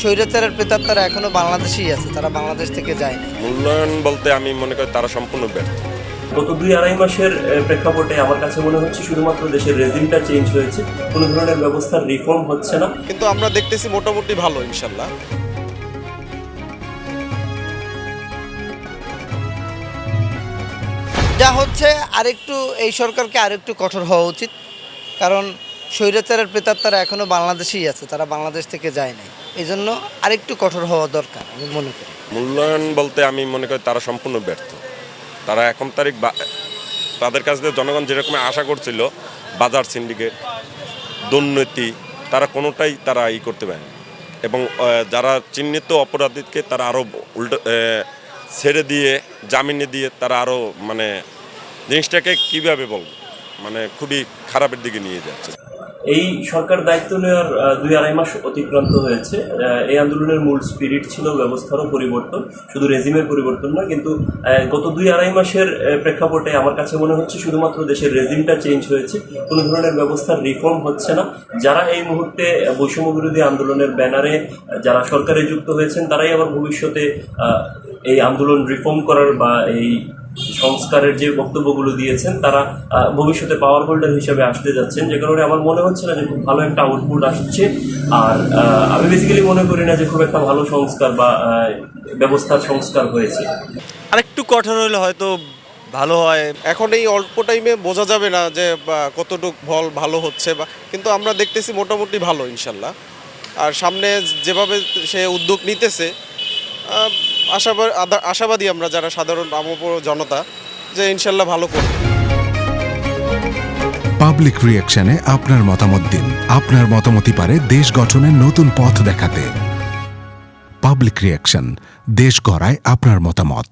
স্বৈরাচারের প্রেতাত্মারা এখনো বাংলাদেশেই আছে, তারা বাংলাদেশ থেকে যায়নি। মূল্যায়ন বলতে আমি মনে করি তারা সম্পূর্ণ ব্যর্থ। গত 2-2.5 মাসের প্রেক্ষাপটে আমার কাছে মনে হচ্ছে শুধুমাত্র দেশের রেজিমটা চেঞ্জ হয়েছে, কোনো ধরনের ব্যবস্থার রিফর্ম হচ্ছে না। কিন্তু আমরা দেখতেছি মোটামুটি ভালো ইনশাল্লাহ। যা হচ্ছে আরেকটু এই সরকারকে আরেকটু কঠোর হওয়া উচিত, কারণ স্বৈরাচারের প্রেতাত্মারা এখনো বাংলাদেশেই আছে, তারা বাংলাদেশ থেকে যায় নাই। এই জন্য আরেকটু কঠোর হওয়া দরকার আমি মনে করি। মূল্যায়ন বলতে আমি মনে করি তারা সম্পূর্ণ ব্যর্থ। তারা এখন তারিখ তাদের কাছ থেকে জনগণ যেরকম আশা করছিল, বাজার সিন্ডিকেট, দুর্নীতি, তারা কোনোটাই তারা করতে পারে না। এবং যারা চিহ্নিত অপরাধীকে তারা আরও উল্টো ছেড়ে দিয়ে জামিনে দিয়ে তারা আরও মানে জিনিসটাকে কীভাবে বলবো, মানে খুবই খারাপের দিকে নিয়ে যাচ্ছে। এই সরকার দায়িত্ব নেওয়ার 2-2.5 মাস অতিক্রান্ত হয়েছে। এই আন্দোলনের মূল স্পিরিট ছিল ব্যবস্থারও পরিবর্তন, শুধু রেজিমের পরিবর্তন না। কিন্তু গত 2-2.5 মাসের প্রেক্ষাপটে আমার কাছে মনে হচ্ছে শুধুমাত্র দেশের রেজিমটা চেঞ্জ হয়েছে, কোনো ধরনের ব্যবস্থার রিফর্ম হচ্ছে না। যারা এই মুহূর্তে বৈষম্য বিরোধী আন্দোলনের ব্যানারে যারা সরকারে যুক্ত হয়েছেন, তারাই আবার ভবিষ্যতে এই আন্দোলন রিফর্ম করার বা এই সংস্কারের যে বক্তব্যগুলো দিয়েছেন, তারা ভবিষ্যতে পাওয়ার হোল্ডার হিসেবে আসতে যাচ্ছেন, যে কারণে আমার মনে হচ্ছে না যে খুব ভালো একটা আউটপুট আসছে। আর আমি বেসিক্যালি মনে করি না যে খুব একটা ভালো সংস্কার বা ব্যবস্থার সংস্কার হয়েছে। আরেকটু কঠোর হলে হয়তো ভালো হয়। এখন এই অল্প টাইমে বোঝা যাবে না যে কতটুক ভালো হচ্ছে বা, কিন্তু আমরা দেখতেছি মোটামুটি ভালো ইনশাল্লাহ। আর সামনে যেভাবে সে উদ্যোগ নিতেছে, আশাবাদী আমরা যারা সাধারণ জনতা, যে ইনশাল্লাহ ভালো করবে। পাবলিক রিঅ্যাকশনে আপনার মতামত দিন। আপনার মতামতই পারে দেশ গঠনের নতুন পথ দেখাতে। পাবলিক রিঅ্যাকশন, দেশ গড়ায় আপনার মতামত।